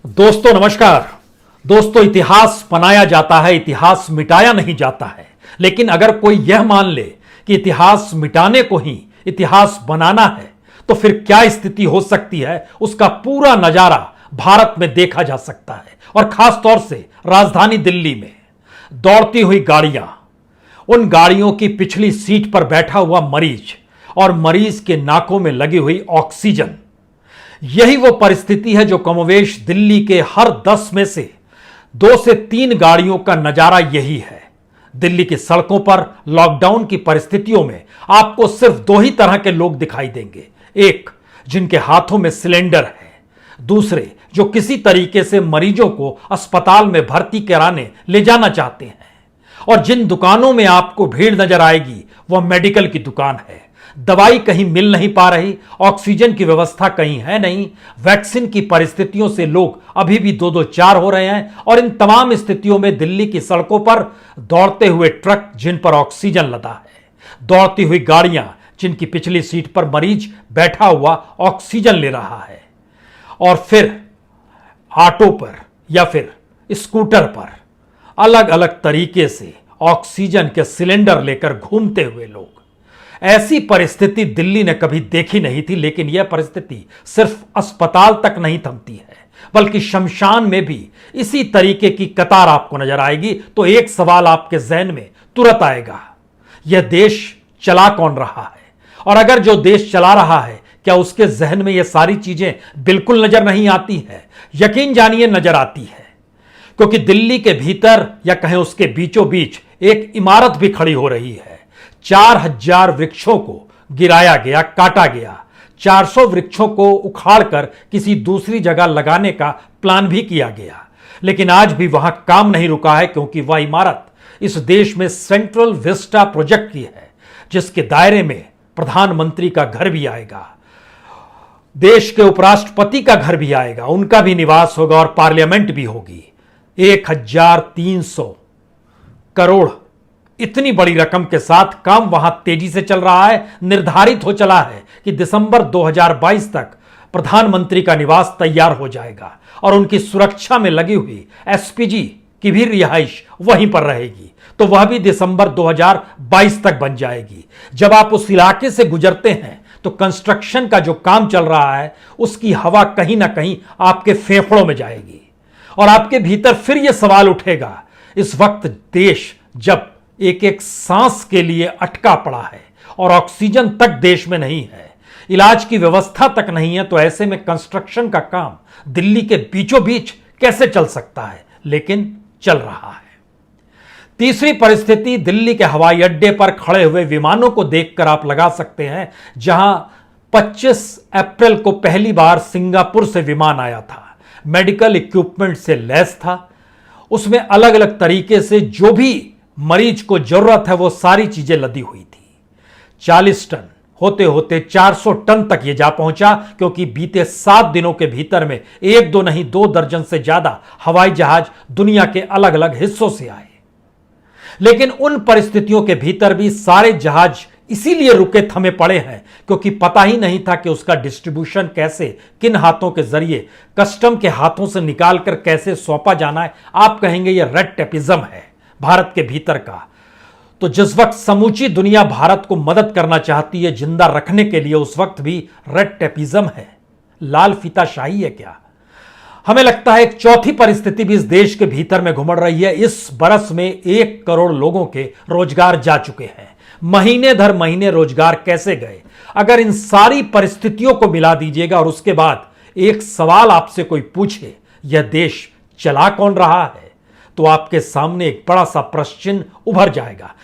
दोस्तों नमस्कार। दोस्तों, इतिहास बनाया जाता है, इतिहास मिटाया नहीं जाता है। लेकिन अगर कोई यह मान ले कि इतिहास मिटाने को ही इतिहास बनाना है तो फिर क्या स्थिति हो सकती है, उसका पूरा नजारा भारत में देखा जा सकता है। और खास तौर से राजधानी दिल्ली में दौड़ती हुई गाड़ियां, उन गाड़ियों की पिछली सीट पर बैठा हुआ मरीज और मरीज के नाकों में लगी हुई ऑक्सीजन, यही वो परिस्थिति है जो कमोवेश दिल्ली के हर 10 में से 2 से 3 गाड़ियों का नजारा यही है। दिल्ली की सड़कों पर लॉकडाउन की परिस्थितियों में आपको सिर्फ 2 ही तरह के लोग दिखाई देंगे। एक, जिनके हाथों में सिलेंडर है। दूसरे, जो किसी तरीके से मरीजों को अस्पताल में भर्ती कराने ले जाना चाहते हैं। और जिन दुकानों में आपको भीड़ नजर आएगी वह मेडिकल की दुकान है। दवाई कहीं मिल नहीं पा रही, ऑक्सीजन की व्यवस्था कहीं है नहीं, वैक्सीन की परिस्थितियों से लोग अभी भी 2-2-4 हो रहे हैं। और इन तमाम स्थितियों में दिल्ली की सड़कों पर दौड़ते हुए ट्रक जिन पर ऑक्सीजन लदा है, दौड़ती हुई गाड़ियां जिनकी पिछली सीट पर मरीज बैठा हुआ ऑक्सीजन ले रहा है, और फिर ऑटो पर या फिर स्कूटर पर अलग अलग तरीके से ऑक्सीजन के सिलेंडर लेकर घूमते हुए लोग। ऐसी परिस्थिति दिल्ली ने कभी देखी नहीं थी। लेकिन यह परिस्थिति सिर्फ अस्पताल तक नहीं थमती है, बल्कि शमशान में भी इसी तरीके की कतार आपको नजर आएगी। तो एक सवाल आपके जहन में तुरंत आएगा, यह देश चला कौन रहा है? और अगर जो देश चला रहा है, क्या उसके जहन में यह सारी चीजें बिल्कुल नजर नहीं आती है? यकीन जानिए नजर आती है, क्योंकि दिल्ली के भीतर या कहें उसके बीचों बीच एक इमारत भी खड़ी हो रही है। 4000 वृक्षों को गिराया गया, काटा गया। 400 वृक्षों को उखाड़कर किसी दूसरी जगह लगाने का प्लान भी किया गया। लेकिन आज भी वहां काम नहीं रुका है, क्योंकि वह इमारत इस देश में सेंट्रल विस्टा प्रोजेक्ट की है, जिसके दायरे में प्रधानमंत्री का घर भी आएगा, देश के उपराष्ट्रपति का घर भी आएगा, उनका भी निवास होगा और पार्लियामेंट भी होगी। 1300 करोड़, इतनी बड़ी रकम के साथ काम वहां तेजी से चल रहा है। निर्धारित हो चला है कि दिसंबर 2022 तक प्रधानमंत्री का निवास तैयार हो जाएगा और उनकी सुरक्षा में लगी हुई एसपीजी की भी रिहाइश वहीं पर रहेगी। तो वह भी दिसंबर 2022 तक बन जाएगी। जब आप उस इलाके से गुजरते हैं तो कंस्ट्रक्शन का जो काम चल रहा है उसकी हवा कहीं ना कहीं आपके फेफड़ों में जाएगी और आपके भीतर फिर यह सवाल उठेगा, इस वक्त देश जब एक एक सांस के लिए अटका पड़ा है और ऑक्सीजन तक देश में नहीं है, इलाज की व्यवस्था तक नहीं है, तो ऐसे में कंस्ट्रक्शन का काम दिल्ली के बीचों बीच कैसे चल सकता है? लेकिन चल रहा है। तीसरी परिस्थिति दिल्ली के हवाई अड्डे पर खड़े हुए विमानों को देखकर आप लगा सकते हैं, जहां 25 अप्रैल को पहली बार सिंगापुर से विमान आया था, मेडिकल इक्विपमेंट से लैस था, उसमें अलग अलग तरीके से जो भी मरीज को जरूरत है वो सारी चीजें लदी हुई थी। 40 टन होते होते 400 टन तक ये जा पहुंचा, क्योंकि बीते 7 दिनों के भीतर में 1-2 नहीं 2 दर्जन से ज्यादा हवाई जहाज दुनिया के अलग अलग हिस्सों से आए। लेकिन उन परिस्थितियों के भीतर भी सारे जहाज इसीलिए रुके थमे पड़े हैं क्योंकि पता ही नहीं था कि उसका डिस्ट्रीब्यूशन कैसे, किन हाथों के जरिए, कस्टम के हाथों से निकालकर कैसे सौंपा जाना है। आप कहेंगे यह रेड टेपिज्म है भारत के भीतर का। तो जिस वक्त समूची दुनिया भारत को मदद करना चाहती है जिंदा रखने के लिए, उस वक्त भी रेड टेपिज्म है, लाल फीताशाही है क्या? हमें लगता है एक चौथी परिस्थिति भी इस देश के भीतर में घुमड़ रही है। इस बरस में 1 करोड़ लोगों के रोजगार जा चुके हैं। महीने दर महीने रोजगार कैसे गए? अगर इन सारी परिस्थितियों को मिला दीजिएगा और उसके बाद एक सवाल आपसे कोई पूछे, यह देश चला कौन रहा है, तो आपके सामने एक बड़ा सा प्रश्न चिन्ह उभर जाएगा।